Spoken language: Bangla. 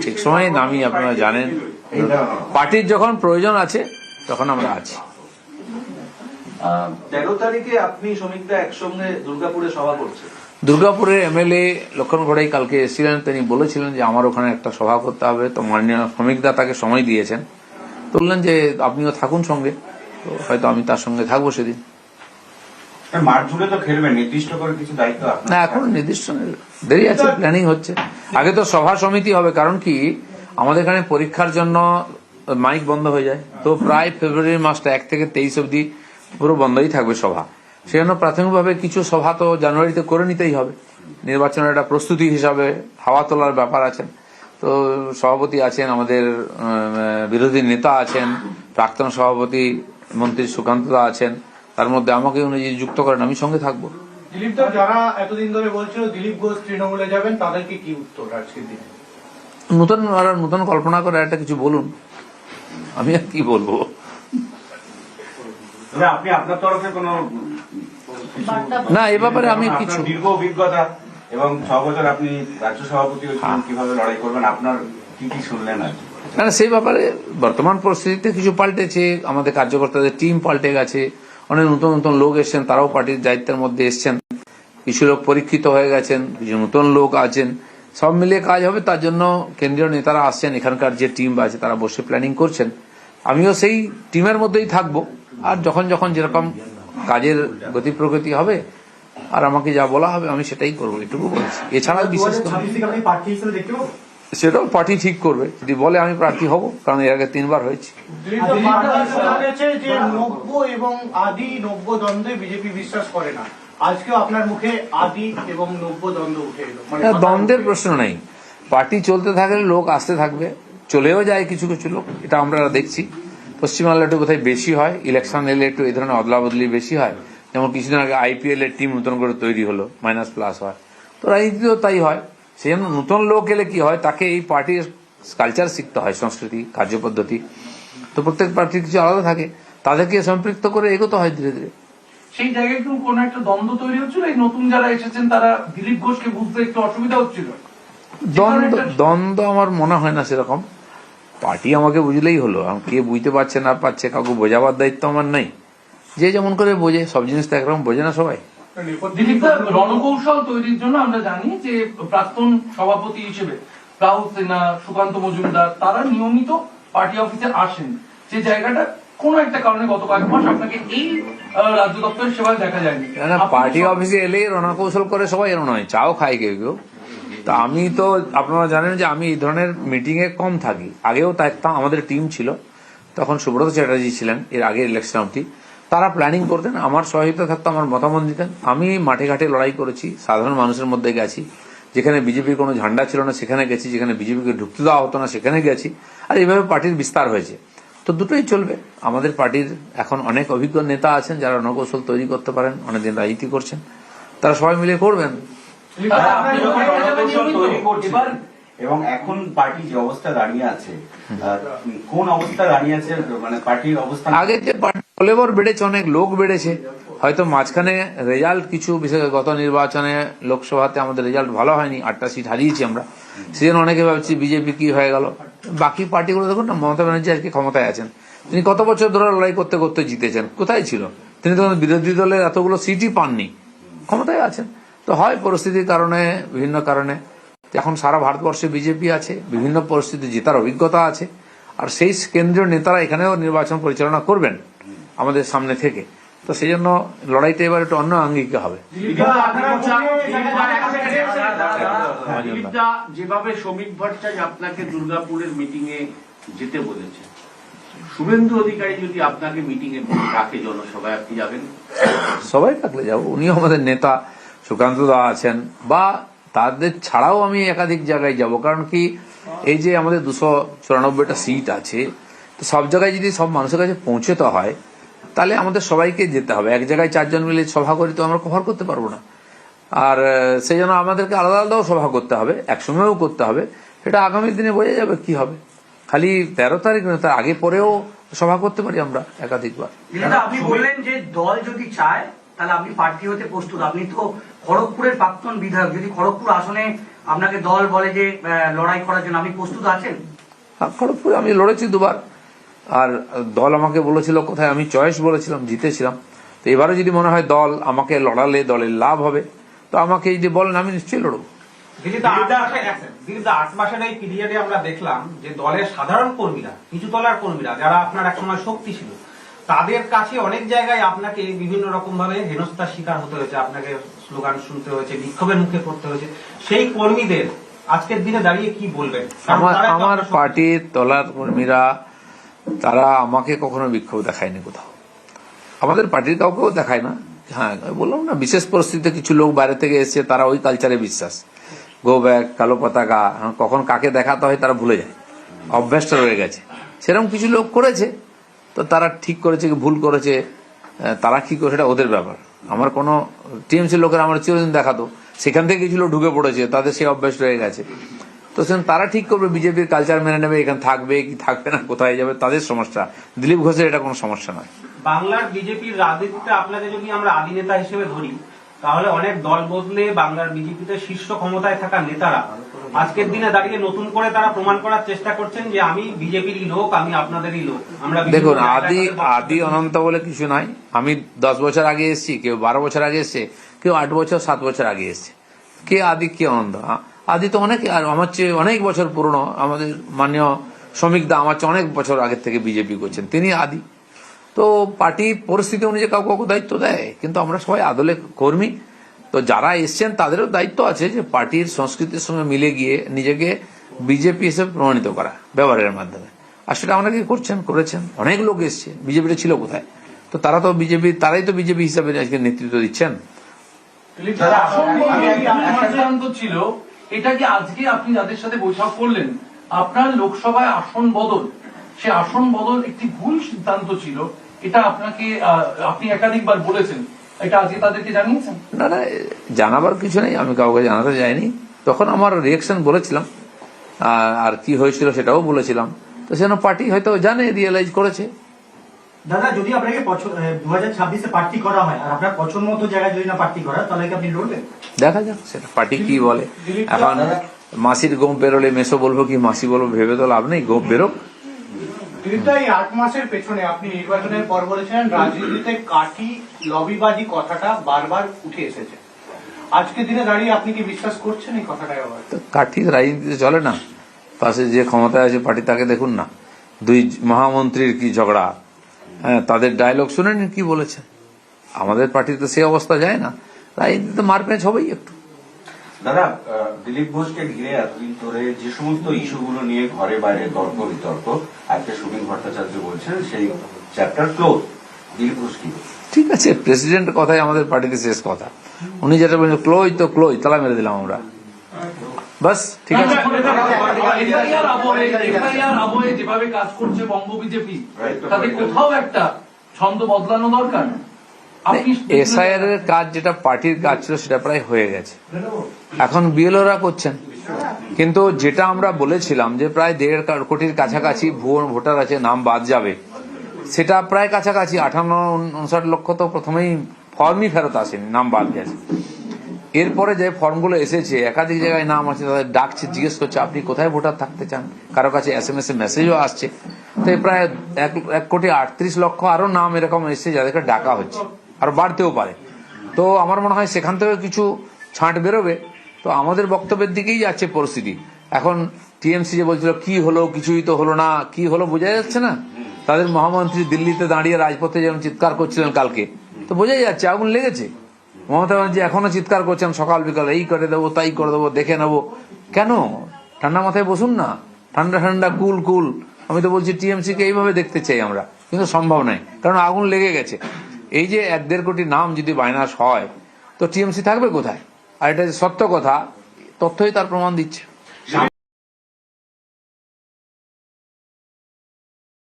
ঠিক সময় নামি, আপনারা জানেন পার্টির যখন প্রয়োজন আছে তখন আমরা আছি। 13 তারিখে আপনি শ্রমিকরা একসঙ্গে দুর্গাপুরে সভা করছেন। দুর্গাপুরের এমএলএ লক্ষণ ঘোড়াই কালকে এসেছিলেন, তিনি বলেছিলেন যে আমার ওখানে একটা সভা করতে হবে, তো মাননীয় শ্রমিকদা তাকে সময় দিয়েছেন, বললেন যে আপনিও থাকুন সঙ্গে, তো হয়তো আমি তার সঙ্গে থাকবো সেদিন। মাঠ জুড়ে তো খেলবেন, নির্দিষ্ট করে কিছু দায়িত্ব না, এখন নির্দিষ্ট দেরি আছে, প্ল্যানিং হচ্ছে। আগে তো সভা সমিতি হবে, কারণ কি আমাদের এখানে পরীক্ষার জন্য মাইক বন্ধ হয়ে যায়, তো প্রায় ফেব্রুয়ারি মাসটা 1 থেকে 23 অব্দি পুরো বন্ধই থাকবে সভা। সেজন্য প্রাথমিকভাবে কিছু সভা তো জানুয়ারিতে করে নিতেই হবে, নির্বাচনের একটা প্রস্তুতি হিসাবে হাওয়া তোলার ব্যাপার আছেন। তো সভাপতি আছেন, আমাদের বিরোধী নেতা আছেন, প্রাক্তন সভাপতি মন্ত্রী সুকান্ত দা আছেন, তার মধ্যে আমাকে উনি যুক্ত করেন, আমি সঙ্গে থাকবো। দিলীপ দা, যারা এতদিন ধরে বলছিল দিলীপ ঘোষ তৃণমূলে যাবেন, তাদেরকে কি উত্তর আজকের দিনে? নতুন কল্পনা করে একটা কিছু বলুন, আমি আর কি বলবো। আপনি আপনার তরফে কোনো না, এ ব্যাপারে আমি কিছু দীর্ঘ অভিজ্ঞতা এবং 6 বছর আপনি রাজ্য সভাপতি হয়েছেন, কিভাবে লড়াই করবেন, আপনার কি কি শুনলেন আর? না, সেই ব্যাপারে বর্তমান পরিস্থিতিতে কিছু পাল্টেছে, আমাদের কার্যকর্তাদের টিম পাল্টে গেছে, অনেক নতুন নতুন লোক এসছেন, তারাও পার্টির দায়িত্বের মধ্যে এসছেন, কিছু লোক পরীক্ষিত হয়ে গেছেন, কিছু নতুন লোক আছেন, সব মিলিয়ে কাজ হবে। তার জন্য কেন্দ্রীয় নেতারা আসছেন, এখানকার যে টিম আছে তারা বসে প্ল্যানিং করছেন, আমিও সেই টিমের মধ্যেই থাকবো। আর যখন যখন যেরকম কাজের গতি প্রগতি হবে আর আমাকে যা বলা হবে আমি সেটাই করবো, এটুকু বলছি। এছাড়া বিশেষ সেটাও পার্টি ঠিক করবে, যদি বলে আমি প্রার্থী হব, কারণ এর আগে 3 বার হয়েছে। নব্য এবং আদি নব্য দ্বন্দ্বে বিজেপি বিশ্বাস করে না, আজকেও আপনার মুখে আদি এবং নব্য দ্বন্দ্ব উঠে এলো। দ্বন্দ্বের প্রশ্ন নেই, পার্টি চলতে থাকলে লোক আসতে থাকবে, চলেও যায় কিছু কিছু লোক, এটা আমরা দেখছি। পশ্চিমবাংলা একটু কোথায় বেশি হয়, ইলেকশন এলে একটু এই ধরনের অদলা বদলি বেশি হয়, যেমন কিছুদিন আগে IPL এর টিম নতুন করে তৈরি হলো, মাইনাস প্লাস হয়, তো রাজনীতিও তাই হয়। সেই জন্য নতুন লোক এলে কি হয়, তাকে এই পার্টির কালচার শিখতে হয়, সংস্কৃতি, কার্যপদ্ধতি, তো প্রত্যেক পার্টির কিছু আলাদা থাকে, তাদেরকে সম্পৃক্ত করে এগোতে হয় ধীরে ধীরে। সেই জায়গায় কি কোন একটা দ্বন্দ্ব তৈরি হচ্ছিল? এই নতুন যারা এসেছেন তারা দিলীপ ঘোষকে বুঝতে একটু অসুবিধা হচ্ছিল? দ্বন্দ্ব আমার মনে হয় না সেরকম, পার্টি আমাকে বুঝলেই হলো, কে বুঝতে পারছে না পারছে কাউকে বোঝাবার দায়িত্ব আমার নাই, যে যেমন করে বোঝে, সব জিনিস তো একরকম বোঝে না সবাই। দিলীপদা, রণকৌশল তৈরির জন্য আমরা জানি যে প্রাক্তন সভাপতি হিসেবে রাহুল সিনহা, সুকান্ত মজুমদার তারা নিয়মিত পার্টি অফিসে আসেন, যে জায়গাটা কোন একটা কারণে গত কয়েক মাস আপনাকে এই রাজ্য দপ্তরের সেবায় দেখা যায়নি। পার্টি অফিসে এলেই রণকৌশল করে সবাই, এর নয়, চাও খাই কেউ কেউ। তা আমি তো, আপনারা জানেন যে আমি এই ধরনের মিটিং এ কম থাকি, আগেও থাকতাম, আমাদের টিম ছিল, তখন সুব্রত চ্যাটার্জি ছিলেন এর আগের ইলেকশন অবধি, তারা প্ল্যানিং করতেন, আমার সহায়তা থাকতো, আমার মতামত দিতেন। আমি মাঠে ঘাটে লড়াই করেছি, সাধারণ মানুষের মধ্যে গেছি, যেখানে বিজেপির কোনো ঝান্ডা ছিল না সেখানে গেছি, যেখানে বিজেপিকে ঢুকতে দেওয়া হতো না সেখানে গেছি, আর এইভাবে পার্টির বিস্তার হয়েছে। তো দুটোই চলবে, আমাদের পার্টির এখন অনেক অভিজ্ঞ নেতা আছেন যারা রণকৌশল তৈরি করতে পারেন, অনেকদিন রাজনীতি করছেন, তারা সবাই মিলে করবেন। এবং এখন পার্টি যে অবস্থা দাঁড়িয়ে আছে, কোন অবস্থা দাঁড়িয়ে আছে, মানে পার্টির অবস্থা আগে যে ফলেবর বেড়েছে, অনেক লোক বেড়েছে, হয়তো মাঝখানে রেজাল্ট কিছু, বিশেষ গত নির্বাচনে লোকসভাতে আমাদের রেজাল্ট ভালো হয়নি, 8টা সিট হারিয়েছি আমরা, সেজন্য অনেকে ভাবছি বিজেপি কি হয়ে গেল। বাকি পার্টিগুলো দেখুন না, মমতা ব্যানার্জি আজকে ক্ষমতায় আছেন, তিনি কত বছর ধরে লড়াই করতে করতে জিতেছেন, কোথায় ছিল তিনি? তখন বিরোধী দলের এতগুলো সিটই পাননি, ক্ষমতায় আছেন। তো হয় পরিস্থিতির কারণে, বিভিন্ন কারণে এখন সারা ভারতবর্ষে বিজেপি আছে, বিভিন্ন পরিস্থিতি জেতার অভিজ্ঞতা আছে, আর সেই কেন্দ্রীয় নেতারা এখানেও নির্বাচন পরিচালনা করবেন আমাদের সামনে থেকে, তো সেই জন্য লড়াইটা এবার একটু অন্য আঙ্গিকে হবে। যেভাবে শ্রমিক ভট্টাচার্য আপনাকে দুর্গাপুরের মিটিং এ যেতে বলেছে, শুভেন্দু অধিকারী যদি আপনাকে মিটিং এ ডাকে জনসভায়, আপনি যাবেন? সবাই থাকলে যাবো, উনিও আমাদের নেতা, সুকান্ত দা আছেন, বা তাদের ছাড়াও আমি একাধিক জায়গায় যাব, কারণ কি এই যে আমাদের 294টা সিট আছে, তো সব জায়গায় যদি সব মানুষের কাছে পৌঁছতে হয় তাহলে আমাদের সবাইকে যেতে হবে। এক জায়গায় 4 জন মিলে সভা করি তো আমরা কভার করতে পারবো না, আর সেই জন্য আমাদেরকে আলাদা আলাদাও সভা করতে হবে, একসঙ্গেও করতে হবে, সেটা আগামী দিনে বোঝা যাবে কি হবে। খালি 13 তারিখ নয়, তার আগে পরেও সভা করতে পারি আমরা একাধিকবার। আপনি বললেন যে দল যদি চায় তাহলে আপনি প্রার্থী হতে প্রস্তুত? আপনি তো খড়গপুরের প্রাক্তন বিধায়ক, যদি খড়গপুর আসনে আপনাকে দল বলে যে লড়াই করার জন্য, আপনি প্রস্তুত আছেন? খড়গপুরে আমি লড়েছি দুবার, আর দল আমাকে বলেছিল কোথায়, আমি চয়েস বলেছিলাম, জিতেছিলাম। তো এবারে যদি মনে হয় দল আমাকে লড়ালে দলের লাভ হবে, তো আমাকে যদি বলেন আমি নিশ্চয়ই লড়ব। দিলীপ দা 8 মাসের এই পিরিয়ডে আমরা দেখলাম যে দলের সাধারণ কর্মীরা, কিছু তলার কর্মীরা যারা আপনার একসময় শক্তি ছিল, তাদের কাছে অনেক জায়গায় আপনাকে বিভিন্ন রকম ভাবে হেনস্থার শিকার হতে হয়েছে, আপনাকে স্লোগান শুনতে হয়েছে, বিক্ষোভের মুখে পড়তে হয়েছে। সেই কর্মীদের আজকের দিনে দাঁড়িয়ে কি বলবেন? আমার পার্টির তলার কর্মীরা তারা আমাকে কখনো বিক্ষোভ দেখায়নি কোথাও, আমাদের পার্টির কাউকেও দেখায় না। হ্যাঁ, বললাম না, বিশেষ পরিস্থিতিতে কিছু লোক বাইরে থেকে এসছে, তারা ওই কালচারে বিশ্বাস, গো ব্যাক, কালো পতাকা, কখন কাকে দেখাতে হয় তারা ভুলে যায়, অভ্যাসটা রয়ে গেছে। সেরকম কিছু লোক করেছে, তো তারা ঠিক করেছে কি ভুল করেছে, তারা কি করে সেটা ওদের ব্যাপার। আমার কোনো টিএমসি লোকের আমার চিরদিন দেখাতো, সেখান থেকে কিছু লোক ঢুকে পড়েছে, তাদের সেই অভ্যাস রয়ে গেছে। তো সেখানে তারা ঠিক করবে, বিজেপির কালচার মেনে নেবে, এখানে থাকবে কি থাকবে না, কোথায় যাবে, তাদের সমস্যা। দিলীপ ঘোষের এটা কোনো সমস্যা নয়। বাংলার বিজেপির রাজনীতিতে আপনাকে যদি আমরা আদি নেতা হিসেবে ধরি, তাহলে অনেক দল বদলে বাংলার বিজেপিতে শীর্ষ ক্ষমতায় থাকা নেতারা আজকের দিনে দাঁড়িয়ে নতুন করে তারা প্রমাণ করার চেষ্টা করছেন যে আমি বিজেপিরই লোক, আমি আপনাদেরই লোক। আমরা দেখুন, আদি অনন্ত বলে কিছু নাই। আমি 10 বছর আগে এসেছি, কেউ 12 বছর আগে এসছে, কেউ 8 বছর 7 বছর আগে এসছে। কে আদি কে অনন্ত? আদি তো অনেক, আর আমার চেয়ে অনেক বছর পুরনো। আমাদের মাননীয় শ্রমিক দা আমার চেয়ে অনেক বছর আগের থেকে বিজেপি করছেন, তিনি আদি। তো পার্টি পরিস্থিতি অনুযায়ী কাউকে কাউকে দায়িত্ব দেয়, কিন্তু আমরা সবাই আদলে কর্মী। তো যারা এসছেন তাদেরও দায়িত্ব আছে যে পার্টির সংস্কৃতির সঙ্গে মিলে গিয়ে নিজেকে বিজেপি হিসেবে প্রমাণিত করা ব্যবহারের মাধ্যমে। আর সেটা অনেকে করেছেন। অনেক লোক এসছে, বিজেপিটা ছিল কোথায়? তো তারাই তো বিজেপি হিসাবে আজকে নেতৃত্ব দিচ্ছেন। আসন বদল সিদ্ধান্ত ছিল, এটা কি আজকে আপনি যাদের সাথে বৈঠক করলেন, আপনার লোকসভায় আসন বদল, সে আসন বদল একটি ভুল সিদ্ধান্ত ছিল, এটা আপনি একাধিকবার বলেছেন, এটা আজকে তাদেরকে জানিয়েছেন? না, জানাবার কিছু নেই, আমি কাউকে জানাতে যাইনি। তখন আমার রিয়েকশন বলেছিলাম, আর কি হয়েছিল সেটাও বলেছিলাম। তো সেজন্য পার্টি হয়তো জানে, রিয়েলাইজ করেছে। দাদা, যদি আপনাকে 2026-এ প্রার্থী করা হয় আর আপনার পছন্দ মতো জায়গায় যদি না প্রার্থী করা, তাহলে কি আপনি লড়বেন? দেখা যাক সেটা পার্টি কি বলে। এখন মাসির গোপ বেরোলে মেসো বলবো কি মাসি বলবো, ভেবে তো লাভ নেই, গোপ বেরোক। এই 8 মাসের পেছনে আপনি নির্বাচনের পর বলেছিলেন রাজনীতিতে কাঠি লবিবাজি কথাটা বারবার উঠে এসেছে। আজকে দিনে দাঁড়িয়ে আপনি কি বিশ্বাস করছেন এই কথাটা? আবার কাঠি রাজনীতিতে চলে না। পাশে যে ক্ষমতায় আছে পার্টি, তাকে দেখুন না, 2 মহামন্ত্রীর কি ঝগড়া, হ্যাঁ, তাদের ডায়লগ শুনেন কি বলেছেন। আমাদের পার্টিতে সে অবস্থা যায় না, রাজনীতিতে মারপ্যাঁচ হবেই একটু। দাদা, দিলীপ ঘোষকে ঘিরে এতদিন ধরে যে সমস্ত ইস্যুগুলো নিয়ে ঘরে বাইরে তর্ক বিতর্ক, আজকে সুবীর ভট্টাচার্য বলছেন সেই চ্যাপ্টার ক্লোজ। দিলীপ ঘোষ কি? ঠিক আছে, প্রেসিডেন্টের কথাই আমাদের পার্টিতে শেষ কথা। উনি যেটা বলছেন ক্লোজ, তো ক্লোজ, তালা মেরে দিলাম আমরা, বাস। ঠিক আছে, যেভাবে কাজ করছে বঙ্গ বিজেপি, তাতে কোথাও একটা ছন্দ বদলানো দরকার। এসআইআর এর কাজ যেটা পার্টির কাজ ছিল সেটা প্রায় হয়ে গেছে, এখন বিএলওরা করছেন। কিন্তু যেটা আমরা বলেছিলাম যে প্রায় 1.5 কোটির কাছাকাছি ভুয়ো ভোটার আছে, নাম বাদ যাবে, সেটা প্রায় কাছাকাছি 58-59 লক্ষ তো প্রথমেই ফর্মই ফেরত আসেনি, নাম বাদ গেছে। এরপরে যে ফর্মগুলো এসেছে, একাধিক জায়গায় নাম আছে, তাদের ডাকছে, জিজ্ঞেস করছে আপনি কোথায় ভোটার থাকতে চান, কারো কাছে SMS এ মেসেজও আসছে। তো প্রায় 1,38,00,000 আরো নাম এরকম এসছে যাদেরকে ডাকা হচ্ছে, আর বাড়তেও পারে। তো আমার মনে হয় সেখান থেকে কিছু ছাঁট বেরোবে। তো আমাদের বক্তব্যের দিকেই যাচ্ছে পরিস্থিতি। এখন টিএমসি যে বলছিল কি হলো, কিছুই তো হলো না, কি হলো বোঝা যাচ্ছে না। তাদের মহামন্ত্রী দিল্লিতে দাঁড়িয়ে রাজপথে যেমন চিৎকার করছিলেন কালকে, তো বোঝাই যাচ্ছে আগুন লেগেছে। মমতা ব্যানার্জি এখনো চিৎকার করছেন সকাল বিকাল, এই করে দেবো, তাই করে দেবো, দেখে নেবো। কেন? ঠান্ডা মাথায় বসুন না, ঠান্ডা ঠান্ডা কুল কুল। আমি তো বলছি টিএমসি কে এইভাবে দেখতে চাই আমরা, কিন্তু সম্ভব নয়, কারণ আগুন লেগে গেছে। এই যে 1.5 কোটি নাম যদি বাইনাস হয়, তো টিএমসি থাকবে কোথায়? আর এটা সত্য কথা, তথ্যই তার প্রমাণ দিচ্ছে।